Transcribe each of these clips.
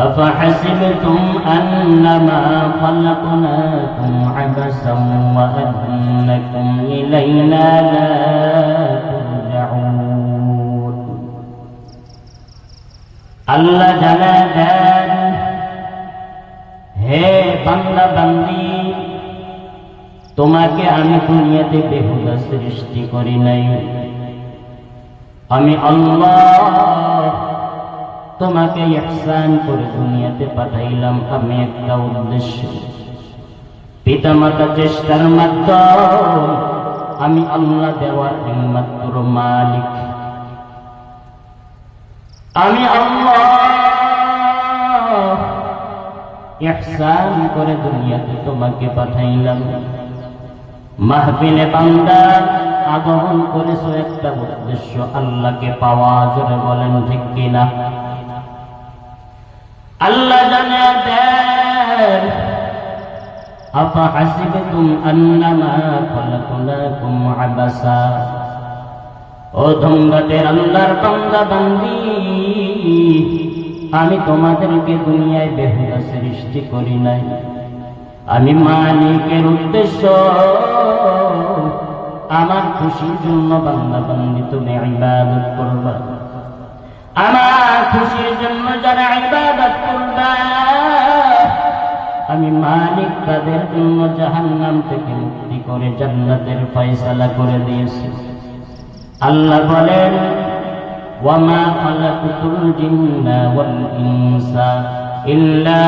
أفحسبتم أنما خلقناكم عبثا وأنكم إلينا لا ترجعون আল্লাহ জানা দেন, হে বান্দা বান্দি, তোমাকে আমি দুনিয়াতে বেহুদা সৃষ্টি করি নাই। আমি আল্লাহ তোমাকে ইহসান করে দুনিয়াতে পাঠাইলাম। আমি একটা উদ্দেশ্য, পিতামাতা চেষ্টার মাধ্যম আমি আল্লাহ দেওয়ার একমাত্র মালিক। আমি আল্লাহ ইহসান করে দুনিয়াতে তোমাকে পাঠাইলাম। মাহফিলে বান্দা আগমন করেছো একটা উদ্দেশ্য, আল্লাহকে পাওয়া। জোরে বলেন ঠিক কিনা? আল্লাহ জানা দেন, আফাহাসিবতুম আন্নামা খালাকনাকুম আবাসা। ও ধঙ্গাটের আল্লাহর বান্দা বান্দি, আমি তোমাদেরকে দুনিয়ায় বেহুদা সৃষ্টি করি নাই। আমি মালিকের উদ্দেশ্য আমার খুশির জন্য বান্দা বান্দি তুমি ইবাদত করবা। আমার খুশির জন্য যারা ইবাদত করবা, আমি মালিক তাদের জন্য জাহান্নাম থেকে মুক্তি করে জান্নাতের ফয়সালা করে দিয়েছি। আল্লাহ বলেন, ওয়ামা খালাকতুল জিন্না ওয়াল ইনসা ইল্লা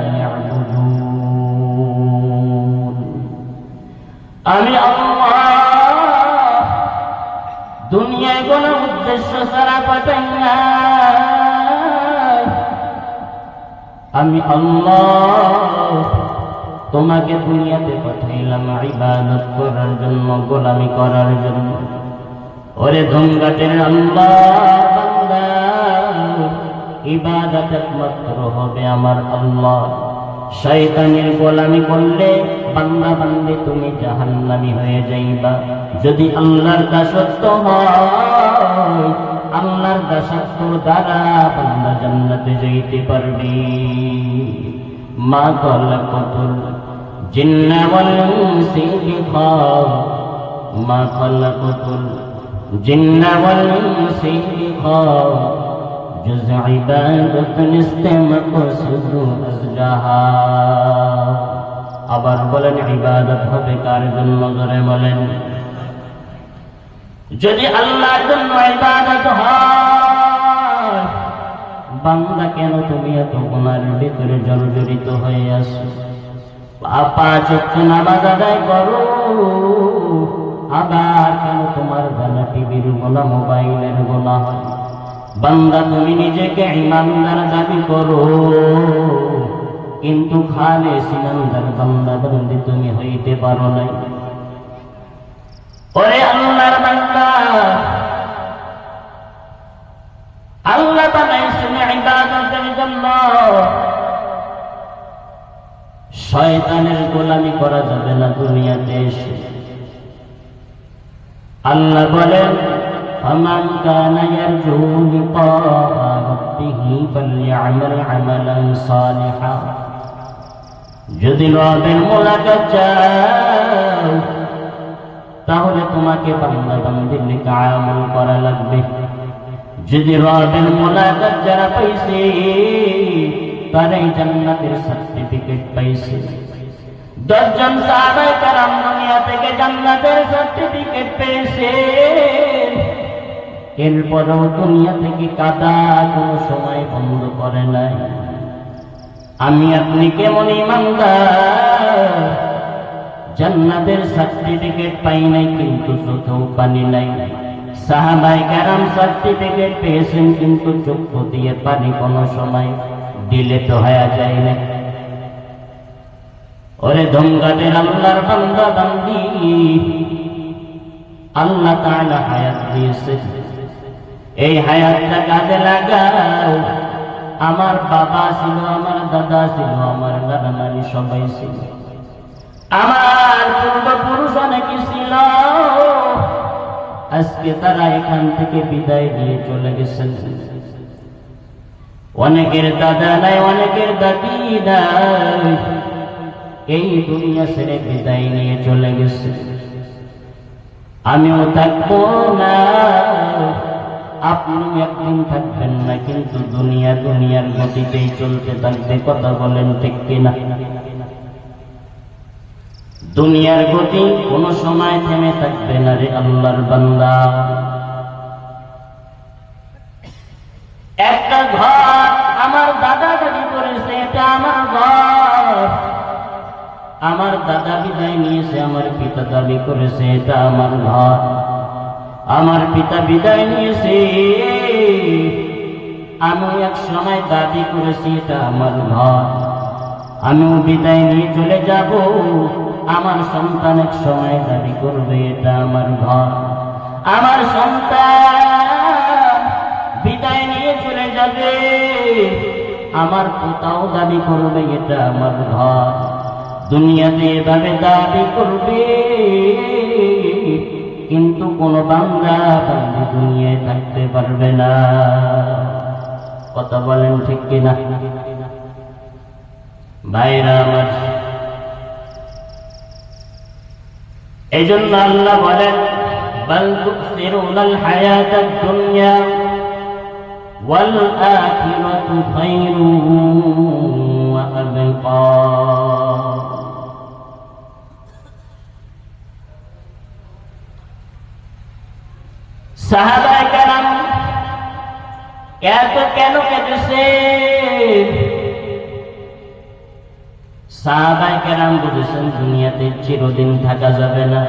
লিয়াবুদুন। আমি আল্লাহ দুনিয়ায় কোন উদ্দেশ্য ছাড়া পাঠাই না। আমি আল্লাহ তোমাকে দুনিয়াতে পাঠাইলাম ইবাদত করার জন্য, গোলামি করার জন্য। ওরে ধঙ্গাটের আল্লাহ বান্দা, ইবাদত একমাত্র হবে আমার আল্লাহ। শয়তানের গোলামি করলে বান্দা বান্দি তুমি জাহান্নামী হয়ে যাইবা। যদি আল্লাহর দাসত্ব হয়, আল্লাহর দাসত্ব দ্বারা বান্দা জান্নাতে যাইতে পারবে। মা খালাকাতুল জিন্না ওয়াল ইনসা ইল্লা মা খালাকাতুল জিন্না ওয়াল ইনসা ইল্লা জুজ ইবাদত নিস্তে মাকসুদ আজজাহা। আবার বলেন, ইবাদত হবে কার জন্য? জোরে বলেন। যদি আল্লাহর জন্য ইবাদত হয়, বান্দা কেন তুমি এত গুনার ভিতরে জর্জরিত হয়ে আসো? পাঁচ ওয়াক্ত নামাজ আদায় করো, আবার কেন তোমার জানা টিভির গোনা, মোবাইলের গোনা হয়? বান্দা তুমি নিজেকে ইমানদার দাবি করো, কিন্তু খালেস ইমানদার বান্দা বান্দি তুমি হইতে পারো নাই। ওরে আল্লাহর বান্দা, আল্লাহ বানাইছেন ইবাদতের জন্য। শয়তানের গোলামি করা যাবে না দুনিয়াতে এসে। আল্লাহ বলেন, ফামান কানা ইয়ারজু লিকা রাব্বিহি ফালইআমাল আমালান সালিহা। যদি রবের মোলাকাত চাও, তাহলে তোমাকে বান্দা বান্দির নেক আমল করা লাগবে। যদি রবের মোলাকাত যারা পাইছে, তারাই জান্নাতের সার্টিফিকেট পাইছে। 10 জন সাহাবায়ে কেরাম দুনিয়া থেকে জান্নাতের সার্টিফিকেট পেয়েছে। এরপরেও দুনিয়া থেকে কাদা কোনো সময় বন্ধ করে নাই। আমি আপনি কেমন ইমানদার, জান্নাতের সার্টিফিকেট পাই নাই কিন্তু চোখেও পানি নাই। সাহাবায়ে কেরাম সার্টিফিকেট পেয়েছেন কিন্তু চক্ষু দিয়ে পানি কোনো সময় দিলে তো হয়ে যায় না। ওরে ধঙ্গাটের আল্লাহর বান্দা বান্দি, আল্লাহ তাআলা হায়াত দিয়েছে, এই হায়াতটা কাজে লাগাও। আমার বাবা ছিল, আমার দাদা ছিল, আমার নানা নানি সবাই ছিল, আমার পূর্বপুরুষ অনেকে ছিল। আজকে তারা এখান থেকে বিদায় নিয়ে চলে গেছেন। অনেকের দাদা নাই, অনেকের দাদি নাই, এই দুনিয়া ছেড়ে বিদায় নিয়ে চলে গেছে। আমিও থাকবো না, আপনি একদিন থাকবেন না, কিন্তু দুনিয়ার গতিতেই চলতে থাকবে। কথা বলেন ঠিক কিনা? দুনিয়ার গতি কোন সময় থেমে থাকবে না রে আল্লাহর বান্দা। একটা ঘর আমার দাদা দাদি করেছে, এটা আমার ঘর। আমার দাদা বিদায় নিয়েছে, আমার পিতা দাবি করেছে এটা আমার ঘর। আমার পিতা বিদায় নিয়েছে, আমিও এক সময় দাবি করেছি এটা আমার ঘর। আমিও বিদায় নিয়ে চলে যাব, আমার সন্তান এক সময় দাবি করবে এটা আমার ঘর। আমার সন্তান বিদায় নিয়ে চলে যাবে, আমার পোতাও দাবি করবে এটা আমার ঘর। দুনিয়াতে এভাবে দাবি করবে, কিন্তু কোন বান্দা বান্দি দুনিয়ায় থাকতে পারবে না। কথা বলেন ঠিক কিনা? ভাইরা আমার, এই জন্য আল্লাহ বলেন, বাল তুসিরুনাল হায়াতাদ দুনিয়া ওয়াল আখিরাতু খায়রুন ওয়া আবকা। সাহাবায়ে কেরাম এত কেন কেঁদেছে? সাহাবায়ে কেরাম বুঝেছেন দুনিয়াতে চিরদিন থাকা যাবে না।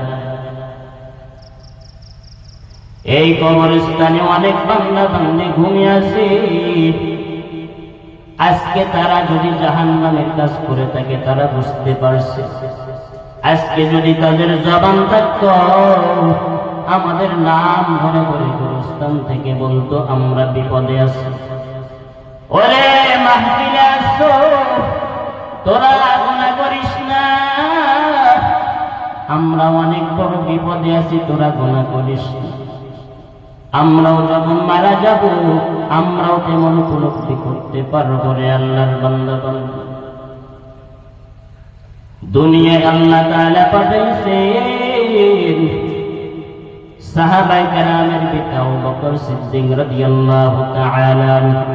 এই কবরস্থানে অনেক বান্দা বান্দি ঘুমিয়ে আছে। আজকে তারা যদি জাহান্নামের কাজ করে থাকে তারা বুঝতে পারছে। আজকে যদি তাদের জবান থাকতো, আমাদের নাম ধরে করে কবরস্থান থেকে বলতো আমরা বিপদে আছি। ওরে মাহফিলে আসছো, তোরা গুনাহ করিস না, আমরা অনেক বড় বিপদে আছি, তোরা গুনাহ করিস না। আমরাও যখন মারা যাব, আমরাও তেমন উপলব্ধি করতে পারবো রে আল্লাহর বান্দা। দুনিয়ায় আল্লাহ তাআলা পাঠাইছেন সাহাবায়ে কেরামের পিতা আবু বকর সিদ্দিক রাদিয়াল্লাহু তাআলা আনহু।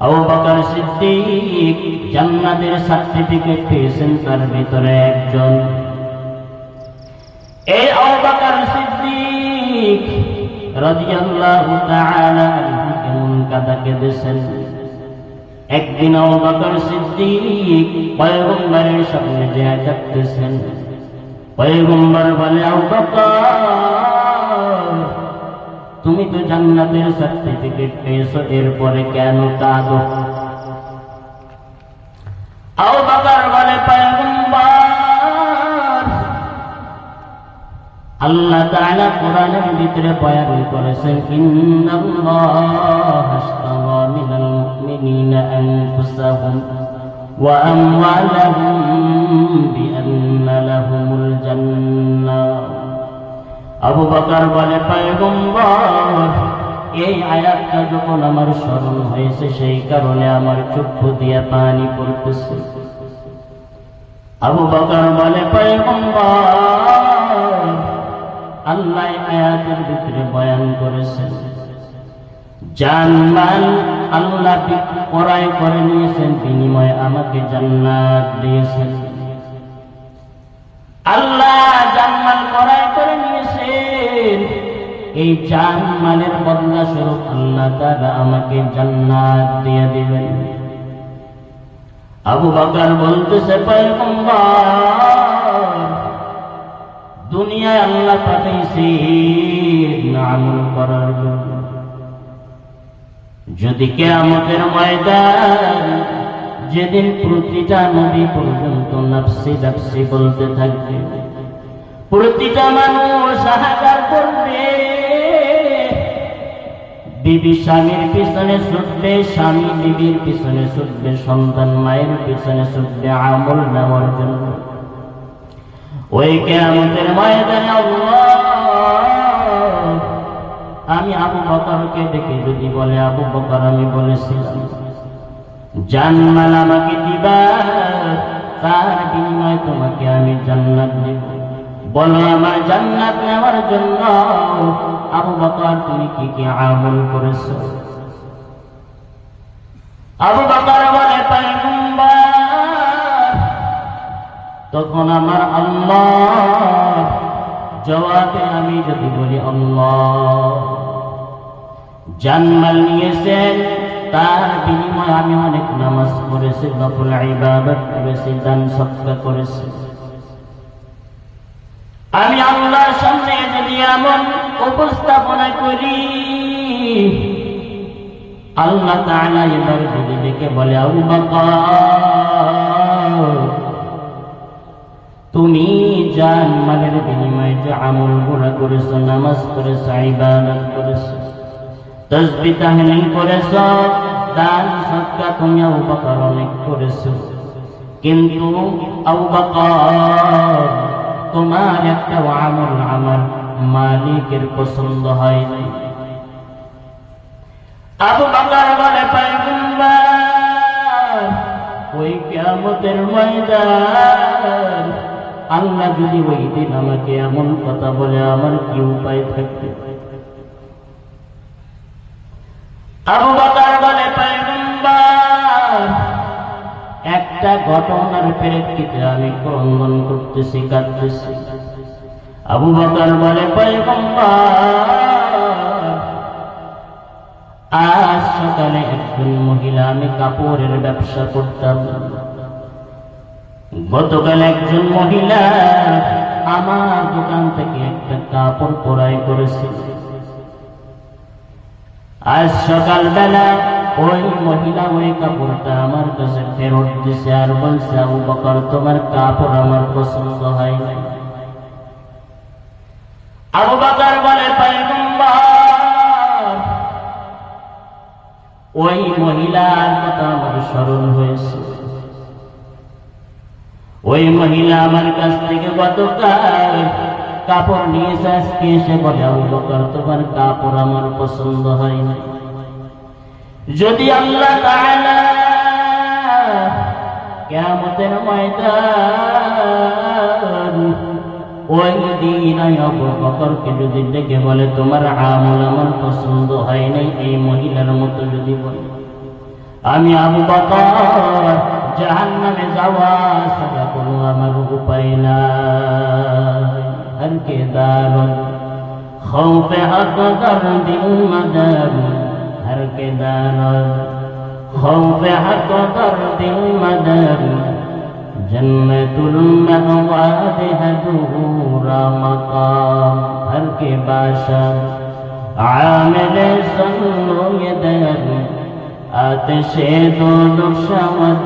আবু বকর সিদ্দিক জান্নাতের সার্টিফিকেট পেয়েছেন, তার ভিতরে একজন। এই আবু বকর সিদ্দিক রাদিয়াল্লাহু তাআলা আনহু কেমন কাঁদা কেঁদেছেন। একদিন আবু বকর সিদ্দিক পয়গম্বরের সামনে যেয়ে কাঁদতেছেন। পয়গম্বর বলে, আবু বকর, তুমি তো জান্নাতের সার্টিফিকেট পেয়েছো, এরপরে কেন কাঁদো? আবু বকর বলে, পয়গম্বর, আল্লাহ তাআলা কোরআনের ভিতরে বয়ান করেছেন, ইন্নাল্লাহা আশতারা মিনাল মুমিনিনা আনফুসাহুম ওয়া আমওয়ালাহুম বিআন্না লাহুমুল জান্নাহ। আবু বকর বলে, পয়গম্বর, এই আয়াতটা যখন আমার স্মরণ হয়েছে, সেই কারণে আমার চক্ষু দিয়ে পানি পড়তেছে। আবু বকর বলে, পয়গম্বর, আল্লাহ আয়াতের ভিতরে বয়ান করেছেন, জান্নাত আল্লাহ ক্রয় করে নিয়েছেন, বিনিময়ে আমাকে জান্নাত দিয়েছেন। আল্লাহ জান্নাত ক্রয় করে নিয়েছেন, এই জান্নাতের বদলা স্বরূপ আল্লাহ তাআলা আমাকে জান্নাত দিয়ে দিবেন। আবু বকর বলতেছে, পয়গম্বর, দুনিয়ায় আল্লাহ পাঠাইছেন আমল করার জন্য। যদি কিয়ামতের ময়দান, যেদিন প্রতিটা নবী পর্যন্ত নাফসি নাফসি বলতে থাকবে, প্রতিটা মানুষ হাহাকার করবে, বিবি স্বামীর পিছনে ছুটবে, স্বামী বিবির পিছনে ছুটবে, সন্তান মায়ের পিছনে ছুটবে আমল নেওয়ার জন্য। ওই কিয়ামতের ময়দানে আল্লাহ আমি আবু বকরকে দেখে যদি বলে, আবু বকর আমি বলেছিলাম জান্নাত আমাকে দিবা, তার বিনিময়ে তোমাকে আমি জান্নাত দেব, বলো আমার জান্নাত নেওয়ার জন্য আবু বকর তুমি কি কি আমল করেছো? আবু বকর বলে পয়গম্বর, তখন আমার আল্লাহ জবাবে আমি যদি বলি আল্লাহ জানমাল নিয়েছেন, তার বিনিময়ে আমি অনেক নামাজ পড়েছি, নফল ইবাদত করেছি, দান সদকা করেছি। আমি আল্লাহর সামনে যদি এমন উপস্থাপনা করি, আল্লাহ তাআলা এবার যদি ডেকে বলে আবু বকর তুমি জানমালের বিনিময়ে যে আমলগুলো করেছো, নামাজ পড়েছো, ইবাদত করেছো, তাসবিহ তাহলিল করেছো, দান সদকা তুমি আবু বকর অনেক করেছো, কিন্তু আবু বকর তোমার একটা আমল আমার মালিকের পছন্দ হয়নি। আবু বকর বলে পয়গম্বর ওই কিয়ামতের ময়দান আল্লাহ যদি ওই দিন আমাকে এমন কথা বলে আমার কি উপায় থাকবে? আবু বকর বলে পয়গম্বর একটা ঘটনার প্রেক্ষিতে আমি ক্রন্দন করতেছি, কাঁদতেছি। আবু বকর বলে পয়গম্বর আজ সকালে একজন মহিলা, আমি কাপড়ের ব্যবসা করতাম, গতকাল একজন মহিলা আমার দোকান থেকে একটা কাপড় ক্রয় করেছিল। আজ সকালবেলা ওই মহিলা ওই কাপড়টা আমার কাছে ফেরত দিছে আর বলছে আবু বকর তোমার কাপড় আমার পছন্দ হয় নাই। আবু বকর বলে পয়গম্বর ওই মহিলার কথা আমার স্মরণ হয়েছে, ওই মহিলা আমার কাছ থেকে গতকাল কাপড় নিয়েছে, আজকে এসে বলে আবু বকর তোমার কাপড় আমার পছন্দ হয় না। যদি আল্লাহ তাআলা কিয়ামতের ময়দান ওই দিন আবু বকরকে যদি ডেকে বলে তোমার আমল আমার পছন্দ হয় নাই, এই মহিলার মতো যদি বলে, আমি আবু বকর জাহান্নামে যাওয়া ছাড়া কোনো আমার উপায় নাই। হর কে দারুন খৌফে আকদর দিল মদর, হর কে দারুন খৌফে আকদর দিল মদর, জন্নতুল মাওয়া দেহদুরা মাকাম, হর কে বাশা আমিল সন্নো ইদর আতশে দো দুশমত